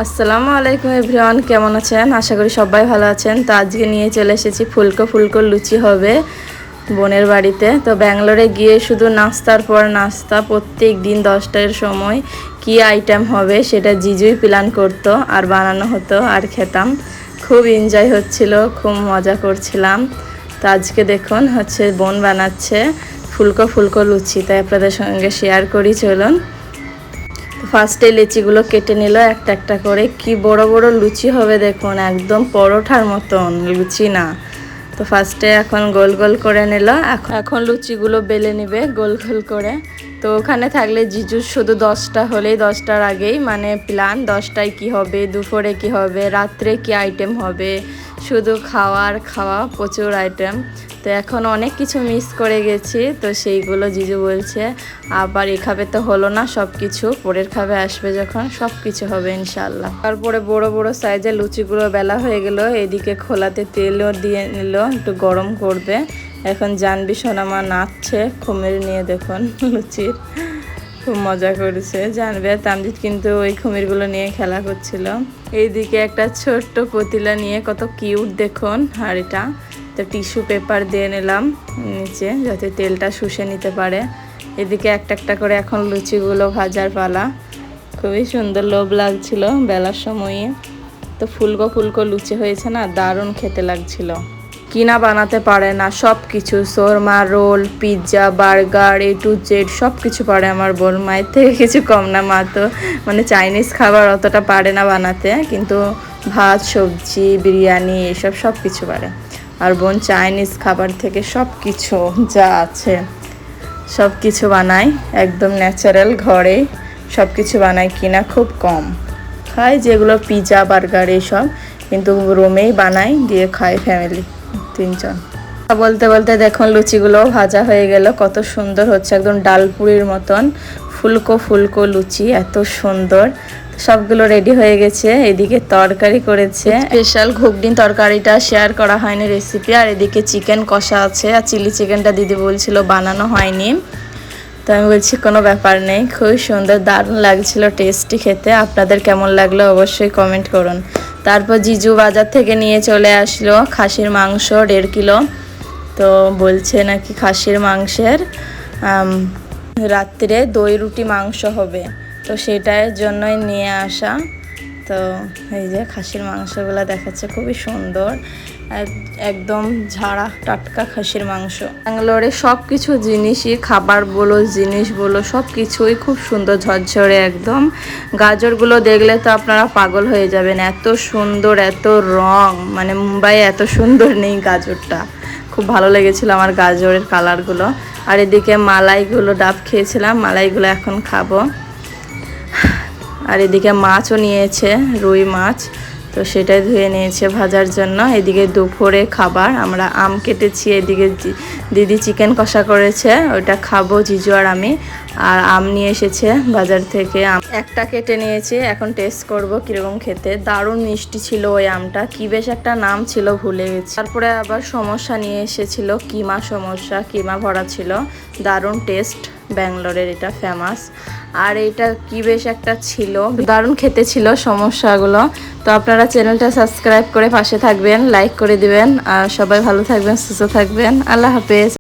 আসসালামু আলাইকুম এভরিওয়ান, কেমন আছেন? আশা করি সবাই ভালো আছেন। তো আজকে নিয়ে চলে এসেছি ফুলকো ফুলকো লুচি হবে বোনের বাড়িতে। তো ব্যাঙ্গালোরে গিয়ে শুধু নাস্তার পর নাস্তা, প্রত্যেক দিন 10টার সময় কি আইটেম হবে সেটা জিজুই প্ল্যান করতো আর বানানো হতো আর খেতাম। খুব এনজয় হচ্ছিল, খুব মজা করছিলাম। তো আজকে দেখুন বোন বানাচ্ছে ফুলকো ফুলকো লুচি, তাই আপনাদের সঙ্গে শেয়ার করি, চলুন। ফার্স্টে লিচিগুলো কেটে নিল একটা একটা করে। কি বড় বড় লুচি হবে দেখুন, একদম পরোঠার মতন লুচি না। তো ফার্স্টে এখন গোল গোল করে নিল। এখন লুচিগুলো বেলে নেবে গোল গোল করে। তো ওখানে থাকলে জিজু শুধু 10টা হলেই 10টার আগেই মানে প্ল্যান 10টায় কি হবে, দুপুরে কি হবে, রাত্রে কি আইটেম হবে, শুধু খাওয়ার খাওয়া, প্রচুর আইটেম। তো এখন অনেক কিছু মিস করে গেছি, তো সেইগুলো জিজু বলছে আবার এখাবে তো হলো না, সব কিছু পরের খাবে আসবে যখন সব কিছু হবে ইনশাল্লাহ। তারপরে বড় বড় সাইজের লুচিগুলো বেলা হয়ে গেল। এদিকে খোলাতে তেলও দিয়ে নিল, একটু গরম করবে। এখন জানবি সোনামা নাচছে খুমির নিয়ে, দেখুন লুচির খুব মজা করেছে জানবে। তামজিৎ কিন্তু ওই খুমিরগুলো নিয়ে খেলা করছিল। এইদিকে একটা ছোট্ট পতিলা নিয়ে, কত কিউট দেখুন হাঁড়িটা। তো টিস্যু পেপার দিয়ে নিলাম নিচে যাতে তেলটা শুষে নিতে পারে। এদিকে একটা একটা করে এখন লুচিগুলো ভাজার পালা। খুবই সুন্দর লোভ লাগছিল বেলার সময়ে। তো ফুলকো ফুলকো লুচি হয়েছে না, দারুণ খেতে লাগছিল। কিনা বানাতে পারে না, সব কিছু shawarma, roll, pizza, burger, A to Z সব কিছু পারে আমার বোন। মায়ের থেকে কিছু কম না। মা তো মানে চাইনিজ খাবার অতটা পারে না বানাতে, কিন্তু ভাত, সবজি, বিরিয়ানি এসব সব কিছু পারে। আর বোন চাইনিজ খাবার থেকে সব কিছু যা আছে সব কিছু বানায়, একদম ন্যাচারাল, ঘরে সব কিছু বানায়, কিনা খুব কম খায়। যেগুলো পিৎজা, বার্গার এসব কিন্তু রুমেই বানায়, দিয়ে খায় ফ্যামিলি 3জন। বলতে বলতে দেখুন লুচিগুলো ভাজা হয়ে গেল, কত সুন্দর হচ্ছে, একদম ডালপুরির মতন ফুলকো ফুলকো লুচি, এত সুন্দর। সবগুলো রেডি হয়ে গেছে। এদিকে তরকারি করেছে স্পেশাল ঘুগনি, তরকারিটা শেয়ার করা হয়নি রেসিপি। আর এদিকে চিকেন কষা আছে, আর চিলি চিকেনটা দিদি বলছিল বানানো হয়নি। তো আমি বলছি কোনো ব্যাপার নেই। খুবই সুন্দর, দারুণ লাগছিল, টেস্টি খেতে। আপনাদের কেমন লাগলো অবশ্যই কমেন্ট করুন। তারপর জিজু বাজার থেকে নিয়ে চলে আসলো খাসির মাংস 1.5 কিলো। তো বলছে নাকি খাসির মাংসের রাত্রে দই রুটি মাংস হবে, তো সেটার জন্যই নিয়ে আসা। তো এই যে খাসির মাংসগুলো দেখাচ্ছে, খুবই সুন্দর, একদম ঝাড়া টাটকা খাসির মাংস। ব্যাঙ্গালোরে সব কিছু জিনিসই, খাবার বলো, জিনিস বলো, সব কিছুই খুব সুন্দর, ঝরঝরে একদম। গাজরগুলো দেখলে তো আপনারা পাগল হয়ে যাবেন, এত সুন্দর, এত রং, মানে মুম্বাই এত সুন্দর নেই গাজরটা। খুব ভালো লেগেছিল আমার গাজরের কালারগুলো। আর এদিকে মালাইগুলো ডাব খেয়েছিলাম, মালাইগুলো এখন খাবো। আর এদিকে মাছও নিয়েছে, রুই মাছ, তো সেটাই ধুয়ে নিয়েছে ভাজার জন্য। এদিকে দুপুরে খাবার আমরা আম কেটেছি, এদিকে দিদি চিকেন কষা করেছে, ওইটা খাবো জিজু আর আমি। আর আম নিয়ে এসেছে বাজার থেকে, আম একটা কেটে নিয়েছি, এখন টেস্ট করব কীরকম খেতে। দারুণ মিষ্টি ছিল ওই আমটা, কি বেশ একটা নাম ছিল ভুলে গেছি। তারপরে আবার সমস্যা নিয়ে এসেছিল, কিমা সমস্যা, কিমা ভরা ছিল, দারুণ টেস্ট, ব্যাঙ্গালোরের এটা ফেমাস। আর এটা কি বেশ একটা ছিল, দারুণ খেতে ছিল সমস্যাগুলো। তো আপনারা চ্যানেলটা সাবস্ক্রাইব করে পাশে থাকবেন, লাইক করে দিবেন। আর সবাই ভালো থাকবেন, সুস্থ থাকবেন। আল্লাহ হাফেজ।